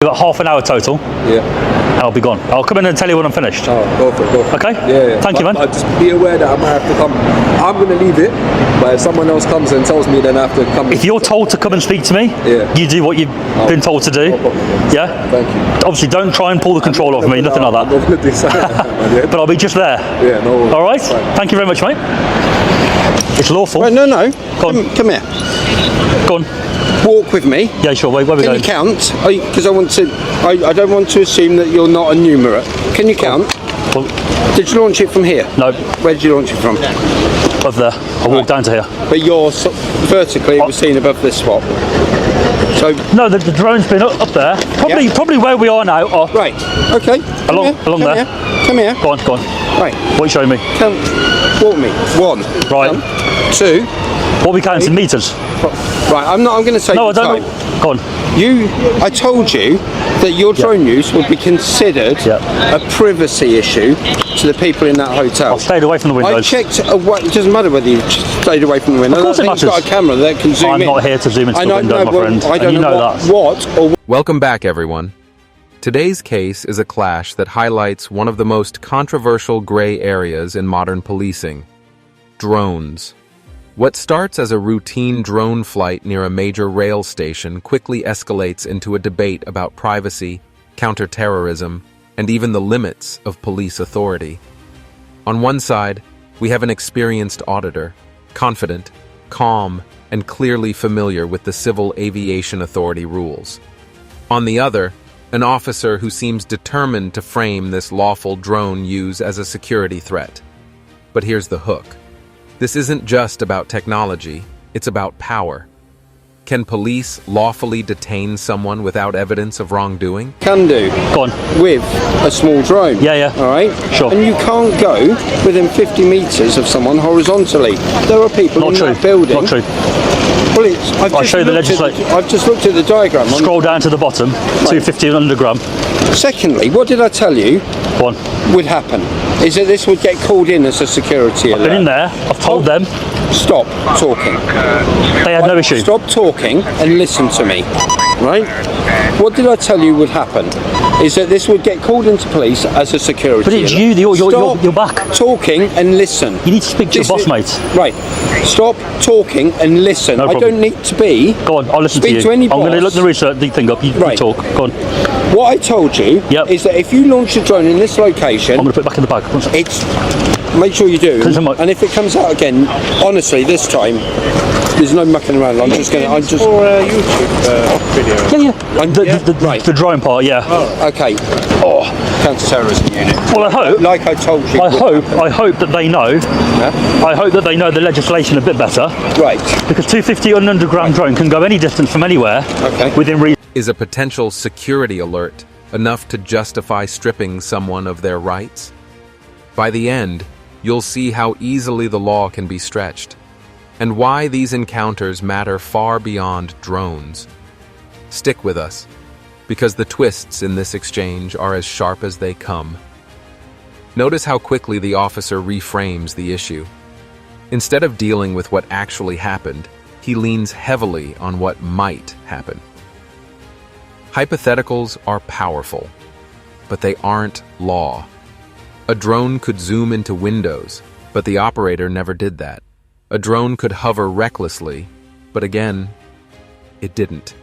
About half an hour total. Yeah. And I'll be gone. I'll come in and tell you when I'm finished. Oh, go for it, go for it. Okay? Yeah. Thank you, man. Just be aware that I might have to come. I'm going to leave it, but if someone else comes and tells me, then I have to come. If you're told to come and speak to me, you do what you've been told to do. No problem. Yeah? Thank you. Obviously, don't try and pull the control off me, nothing like that. I'm not going to do But I'll be just there. Yeah, no worries. All right? Fine. Thank you very much, mate. It's lawful. Right, no. Go on. Come here. Go on. Walk with me. Yeah, sure. Where we Can going? you count? Because I don't want to assume that you're not a numerate. Can you count? Well, Did you launch it from here? no, Where did you launch it from? above there. I'll walk down to here. But you're vertically, it was seen above this spot. So No, the drone's been up there. Probably where we are now. Oh, right, okay. Along Come there. Here. Come here. Go on. Right. What are you showing me? Count. Walk me. 1. Right. Count. 2. What are we counting in meters? Right. I'm going to say. No, I don't time. know. Go on. I told you that your drone use would be considered a privacy issue to the people in that hotel. I've stayed away from the windows. I checked. It doesn't matter whether you stayed away from the window. Of course it It's matters. got a camera that can zoom in. I'm not here to zoom into the window, my friend. I don't And you know that. Welcome back, everyone. Today's case is a clash that highlights one of the most controversial gray areas in modern policing: drones. What starts as a routine drone flight near a major rail station quickly escalates into a debate about privacy, counterterrorism, and even the limits of police authority. On one side, we have an experienced auditor, confident, calm, and clearly familiar with the Civil Aviation Authority rules. On the other, an officer who seems determined to frame this lawful drone use as a security threat. But here's the hook. This isn't just about technology, it's about power. Can police lawfully detain someone without evidence of wrongdoing? Can do. Go on. With a small drone. Yeah. All right? Sure. And you can't go within 50 metres of someone horizontally. There are people Not in true. that building. Not true. Well, I'll show you the legislation. I've just looked at the diagram. Scroll down to the bottom. 250 and underground. Secondly, what did I tell you Go on. would happen? Is that this would get called in as a security alert. Been in there. I've told them. Stop talking. They had no issue. Stop talking and listen to me. Right? What did I tell you would happen? Is that this would get called into police as a security But it's alert. you. Stop You're back. talking and listen. You need to speak to your boss, mate. Right. Stop talking and listen. No I problem. don't need to be. Go on. I'll listen Speak to you. to any I'm going to boss. look the research thing up. You Right. talk. Go on. What I told you is that if you launch a drone in this location, I'm going to put it back in the bag. One sec. it's make sure you do. And if it comes out again, honestly, this time there's no mucking around. I'm just for a YouTube video. Yeah. The drone part. Yeah. Okay. Oh, counter-terrorism unit. Well, I hope. Like I told you. I hope that they know. I hope that they know the legislation a bit better. Right. Because 250 on an underground drone can go any distance from anywhere. Okay. Within reason. Is a potential security alert enough to justify stripping someone of their rights? By the end, you'll see how easily the law can be stretched, and why these encounters matter far beyond drones. Stick with us, because the twists in this exchange are as sharp as they come. Notice how quickly the officer reframes the issue. Instead of dealing with what actually happened, he leans heavily on what might happen. Hypotheticals are powerful, but they aren't law. A drone could zoom into windows, but the operator never did that. A drone could hover recklessly, but again, it didn't.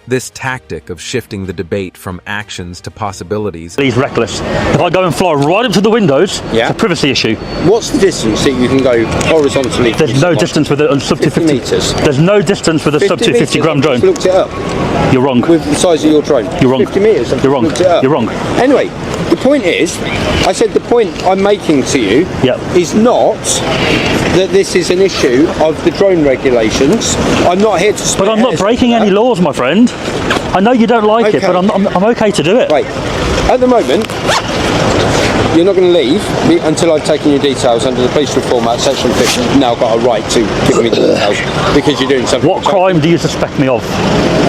This tactic of shifting the debate from actions to possibilities. He's reckless. If I go and fly right up to the windows, it's a privacy issue. What's the distance that you can go horizontally? There's no distance with a sub 250 meters. There's no distance with a sub 250 gram drone. I've looked it up. You're wrong. With the size of your drone. You're wrong. 50 meters. I've You're wrong. looked it up. You're wrong. Anyway, the point is, I said the point I'm making to you is not that this is an issue of the drone regulations. I'm not here to. But I'm not breaking any laws, my friend. I know you don't like it, but I'm okay to do it. Right. At the moment, you're not going to leave until I've taken your details under the Police Reform Act, Section 50. You've now got a right to give me the details because you're doing something. What crime do you suspect me of?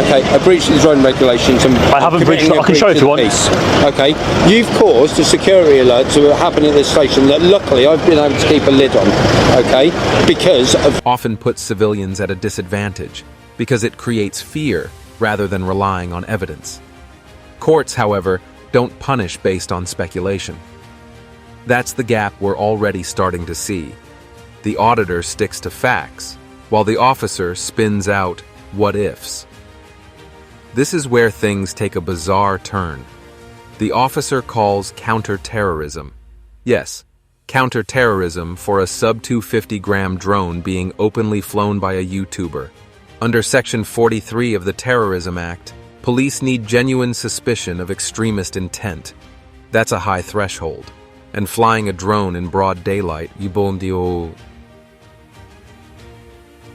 Okay, a breach of the drone regulations. And I haven't breached. I can show it if you want. Okay, you've caused a security alert to happen at this station that luckily I've been able to keep a lid on. Okay, because of often puts civilians at a disadvantage because it creates fear rather than relying on evidence. Courts, however, don't punish based on speculation. That's the gap we're already starting to see. The auditor sticks to facts, while the officer spins out what-ifs. This is where things take a bizarre turn. The officer calls counter-terrorism. Yes, counter-terrorism for a sub-250-gram drone being openly flown by a YouTuber. Under Section 43 of the Terrorism Act, police need genuine suspicion of extremist intent. That's a high threshold. And flying a drone in broad daylight,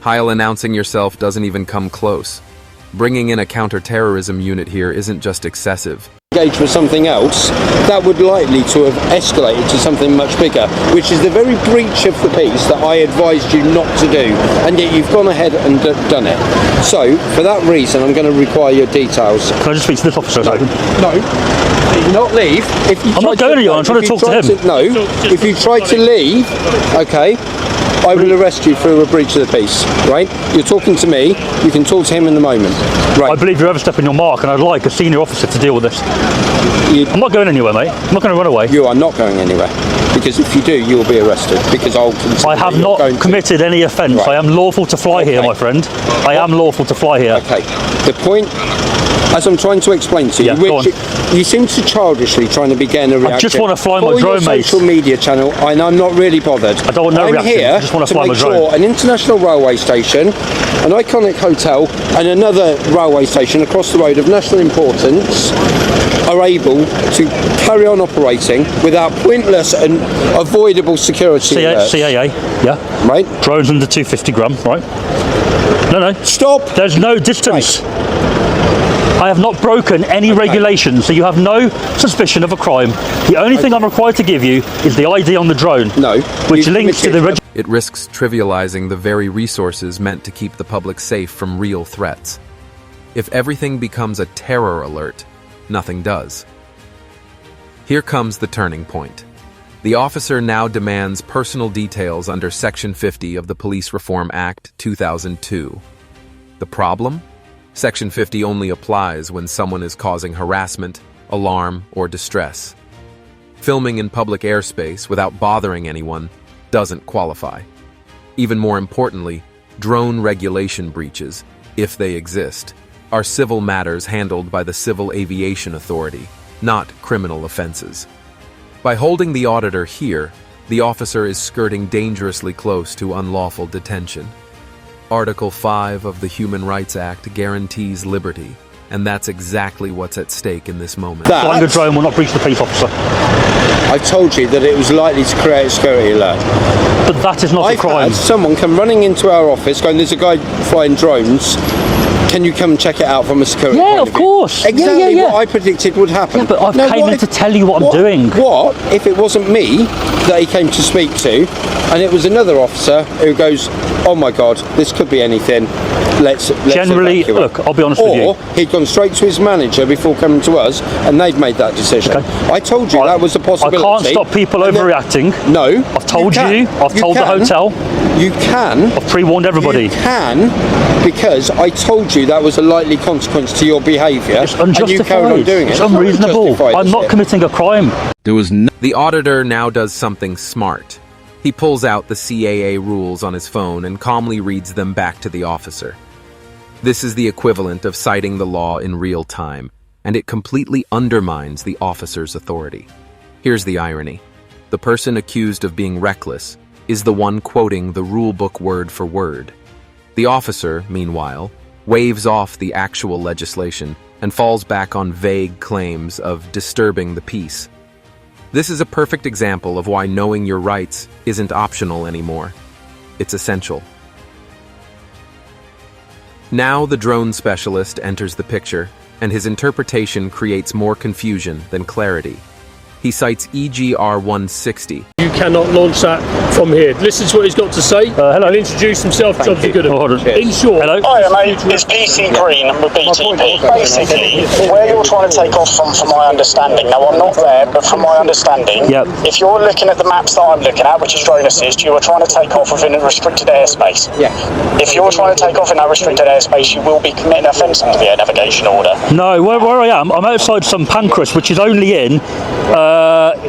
Heil announcing yourself doesn't even come close. Bringing in a counter-terrorism unit here isn't just excessive. Engage with something else, that would likely to have escalated to something much bigger, which is the very breach of the peace that I advised you not to do, and yet you've gone ahead and done it. So, for that reason, I'm going to require your details. Can I just speak to this officer a second? No. Not leave. I'm not going anywhere, I'm trying to talk to him. If you try to leave, okay, I will arrest you for a breach of the peace, right? You're talking to me, you can talk to him in the moment. Right. I believe you're overstepping your mark, and I'd like a senior officer to deal with this. I'm not going anywhere, mate. I'm not going to run away. You are not going anywhere, because if you do, you will be arrested, because I have not committed any offence. Right. I am lawful to fly here, my friend. I am lawful to fly here. Okay. The point, as I'm trying to explain to you, which you seem to childishly trying to be getting a reaction. I just want to fly my drone, mate. Social media channel, and I'm not really bothered. I don't want no reaction. Here I just want to fly my drone. Sure an international railway station, an iconic hotel, and another railway station across the road of national importance are able to carry on operating without pointless and avoidable security alerts. CAA, yeah. Right. Drones under 250 gram, right? No. Stop. There's no distance. Right. I have not broken any regulations, so you have no suspicion of a crime. The only thing I'm required to give you is the ID on the drone, which links to the It risks trivializing the very resources meant to keep the public safe from real threats. If everything becomes a terror alert, nothing does. Here comes the turning point. The officer now demands personal details under Section 50 of the Police Reform Act 2002. The problem? Section 50 only applies when someone is causing harassment, alarm, or distress. Filming in public airspace without bothering anyone doesn't qualify. Even more importantly, drone regulation breaches, if they exist, are civil matters handled by the Civil Aviation Authority, not criminal offenses. By holding the auditor here, the officer is skirting dangerously close to unlawful detention. Article 5 of the Human Rights Act guarantees liberty, and that's exactly what's at stake in this moment. Flying a drone will not breach the peace, officer. I told you that it was likely to create a security alert. But that is not a crime. Had someone come running into our office going, there's a guy flying drones. Can you come and check it out from a security point of course. Exactly what I predicted would happen. Yeah, but I've came in to tell you what I'm doing. What if it wasn't me that he came to speak to, and it was another officer who goes, oh my God, this could be anything. Let's generally, evacuate. look, I'll be honest with you. Or he'd gone straight to his manager before coming to us, and they've made that decision. Okay. I told you that was a possibility. I can't stop people overreacting. No. I've told you. I've told the hotel. You can. I've pre-warned everybody. You can, because I told you that was a likely consequence to your behaviour. It's unjustified. And you carried on doing it. It's unreasonable. I'm not committing a crime. The auditor now does something smart. He pulls out the CAA rules on his phone and calmly reads them back to the officer. This is the equivalent of citing the law in real time, and it completely undermines the officer's authority. Here's the irony. The person accused of being reckless is the one quoting the rulebook word for word. The officer, meanwhile, waves off the actual legislation and falls back on vague claims of disturbing the peace. This is a perfect example of why knowing your rights isn't optional anymore. It's essential. Now the drone specialist enters the picture, and his interpretation creates more confusion than clarity. He cites EGR 160. You cannot launch that from here. Listen to what he's got to say. Hello. He'll introduce himself, jobs are good. In short, hello. Hi mate, it's PC Green with BTP. Basically, where you're trying to take off from my understanding, now I'm not there, but from my understanding, if you're looking at the maps that I'm looking at, which is drone assist, you are trying to take off within a restricted airspace. Yeah. If you're trying to take off in that restricted airspace, you will be committing offence under the air navigation order. No, where I am, I'm outside St Pancras, which is only in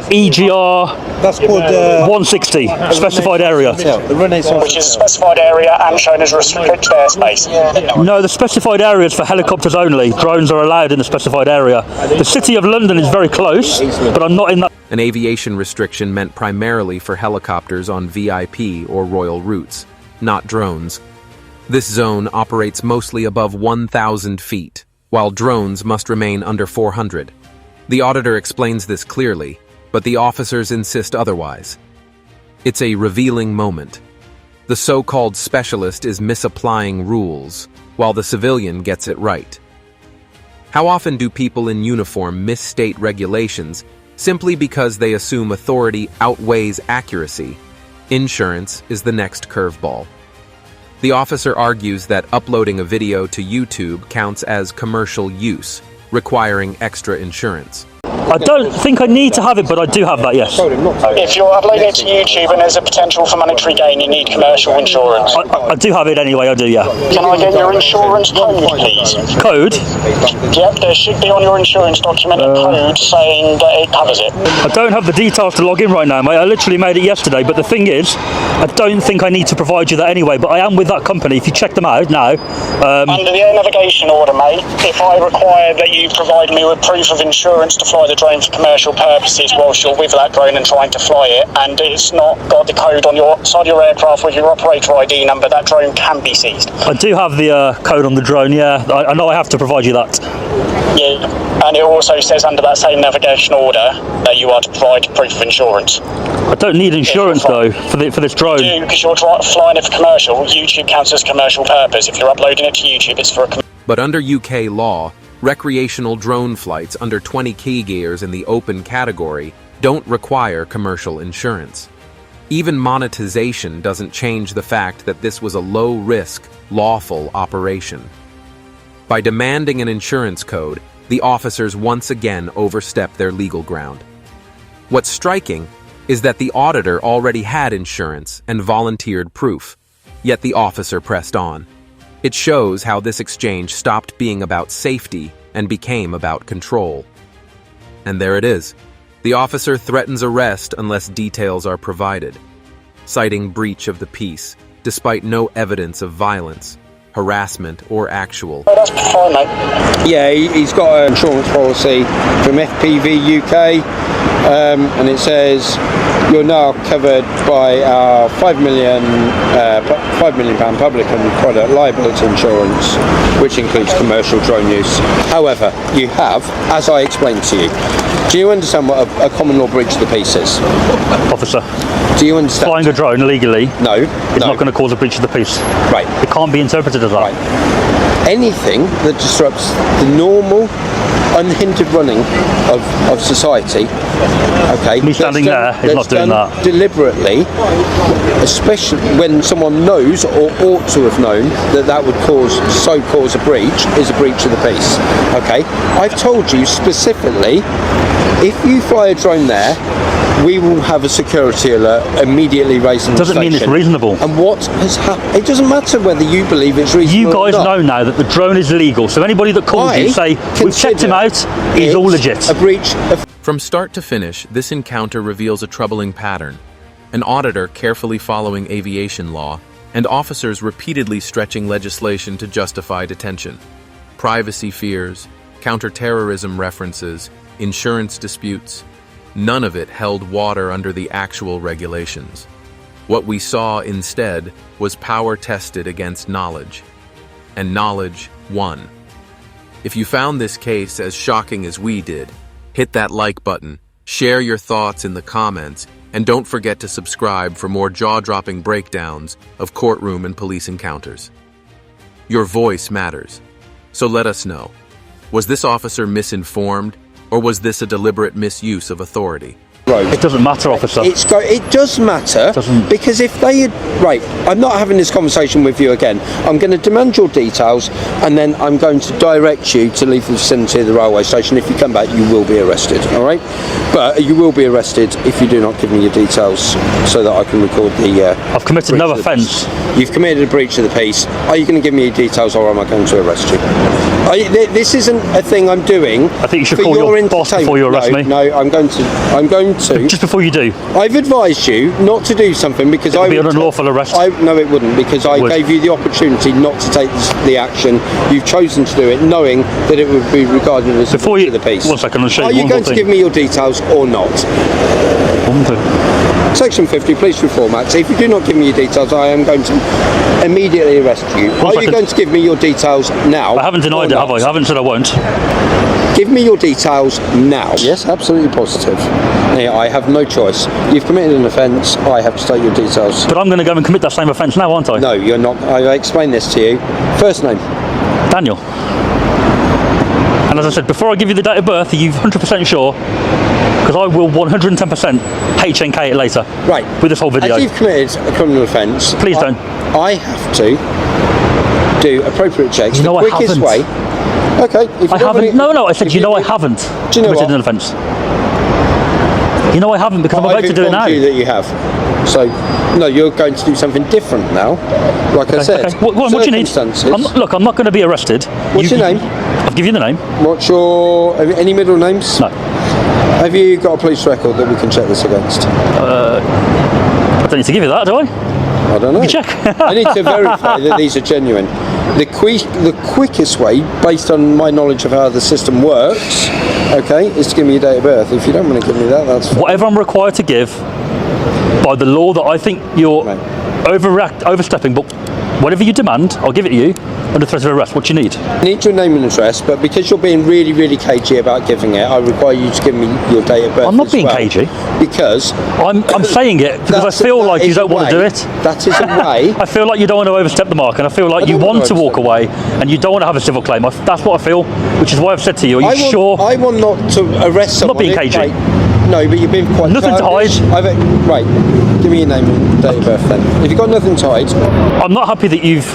EGR That's called 160, specified area. the Renaissance. Which is a specified area and shown as restricted airspace. No, the specified area is for helicopters only. Drones are allowed in the specified area. The City of London is very close, but I'm not in that. An aviation restriction meant primarily for helicopters on VIP or royal routes, not drones. This zone operates mostly above 1,000 feet, while drones must remain under 400. The auditor explains this clearly, but the officers insist otherwise. It's a revealing moment. The so-called specialist is misapplying rules, while the civilian gets it right. How often do people in uniform misstate regulations simply because they assume authority outweighs accuracy? Insurance is the next curveball. The officer argues that uploading a video to YouTube counts as commercial use, requiring extra insurance. I don't think I need to have it, but I do have that, yes. If you're uploading it to YouTube and there's a potential for monetary gain, you need commercial insurance. I do have it anyway, I do, yeah. Can I get your insurance code, please? Code? Yep, there should be on your insurance document a code saying that it covers it. I don't have the details to log in right now, mate. I literally made it yesterday, but the thing is, I don't think I need to provide you that anyway, but I am with that company. If you check them out now... Under the air navigation order, mate, if I require that you provide me with proof of insurance to fly the drone for commercial purposes whilst you're with that drone and trying to fly it, and it's not got the code on your side of your aircraft with your operator ID number, that drone can be seized. I do have the code on the drone, yeah. I know I have to provide you that. Yeah, and it also says under that same navigation order that you are to provide proof of insurance. I don't need insurance though for this drone. You do, because you're flying it for commercial. YouTube counts as commercial purpose. If you're uploading it to YouTube, it's for a But under UK law, recreational drone flights under 20 kg in the open category don't require commercial insurance. Even monetization doesn't change the fact that this was a low-risk, lawful operation. By demanding an insurance code, the officers once again overstep their legal ground. What's striking is that the auditor already had insurance and volunteered proof, yet the officer pressed on. It shows how this exchange stopped being about safety and became about control. And there it is. The officer threatens arrest unless details are provided, citing breach of the peace, despite no evidence of violence, harassment, or actual. That's fine, mate. Yeah, he's got an insurance policy from FPV UK, and it says you're now covered by our £5 million public and private liability insurance, which includes commercial drone use. However, you have, as I explained to you, do you understand what a common law breach of the peace is? Officer, Do you understand? flying a drone illegally No. is not going to cause a breach of the peace. Right. It can't be interpreted as that. Right. Anything that disrupts the normal, unhindered running of society, okay? Me standing there is not doing that. Deliberately, especially when someone knows or ought to have known that would cause a breach, is a breach of the peace. Okay? I've told you specifically, if you fly a drone there, we will have a security alert immediately raised on the Doesn't mean it's station. reasonable. And what has happened? It doesn't matter whether you believe it's reasonable. You guys or not. know now that the drone is legal, so anybody that calls you say, we've checked him out, he's all legit. A breach of From start to finish, this encounter reveals a troubling pattern. An auditor carefully following aviation law, and officers repeatedly stretching legislation to justify detention. Privacy fears, counterterrorism references, insurance disputes, none of it held water under the actual regulations. What we saw instead was power tested against knowledge, and knowledge won. If you found this case as shocking as we did, hit that like button, share your thoughts in the comments, and don't forget to subscribe for more jaw-dropping breakdowns of courtroom and police encounters. Your voice matters, so let us know. Was this officer misinformed, or was this a deliberate misuse of authority? road. It doesn't matter, officer. It does matter, because if they had... Right, I'm not having this conversation with you again. I'm going to demand your details, and then I'm going to direct you to leave the vicinity of the railway station. If you come back, you will be arrested, all right? But you will be arrested if you do not give me your details so that I can record the... I've committed no offence. You've committed a breach of the peace. Are you going to give me your details, or am I going to arrest you? This isn't a thing I'm doing. I think you should call your boss before you arrest me. No, I'm going to. Just before you do. I've advised you not to do something because it would be an unlawful arrest. No, it wouldn't, because I gave you the opportunity not to take the action. You've chosen to do it, knowing that it would be regarded as a breach of the peace. 1 second, I'll show you. Are you going to give me your details or not? Section 50, Police Reform Act. If you do not give me your details, I am going to immediately arrest you. Are you going to give me your details now? I haven't denied it, have I? I haven't said I won't. Give me your details now. Yes, absolutely positive. I have no choice. You've committed an offence. I have to take your details. But I'm going to go and commit that same offence now, aren't I? No, you're not. I explained this to you. First name? Daniel. And as I said, before I give you the date of birth, are you 100% sure? Because I will 110% HNK it later. Right. With this whole video. As you've committed a criminal offence... Please don't. I have to do appropriate checks. You know the quickest way... Okay. If I haven't. No, I said, you know I haven't do you know committed an offence. You know I haven't, because I'm about to do it now. I've informed you that you have. So, no, you're going to do something different now. Like I said, what do you need? Look, I'm not going to be arrested. What's your name? I'll give you the name. What's your... Any middle names? No. Have you got a police record that we can check this against? I don't need to give you that, do I? I don't know. You check. I need to verify that these are genuine. The quickest way, based on my knowledge of how the system works, okay, is to give me your date of birth. If you don't want to give me that, that's fine. Whatever I'm required to give by the law that I think you're overstepping, but whatever you demand, I'll give it to you under threat of arrest. What do you need? I need your name and address, but because you're being really, really cagey about giving it, I require you to give me your date of birth. I'm not being cagey. Because I'm saying it because I feel like you don't want to do it. That is a way. I feel like you don't want to overstep the mark, and I feel like you want to walk away, and you don't want to have a civil claim. That's what I feel, which is why I've said to you, are you sure? I want not to arrest someone. I'm not being cagey. No, but you've been quite... Nothing to hide. Right, give me your name and date of birth then. If you've got nothing to hide... I'm not happy that you've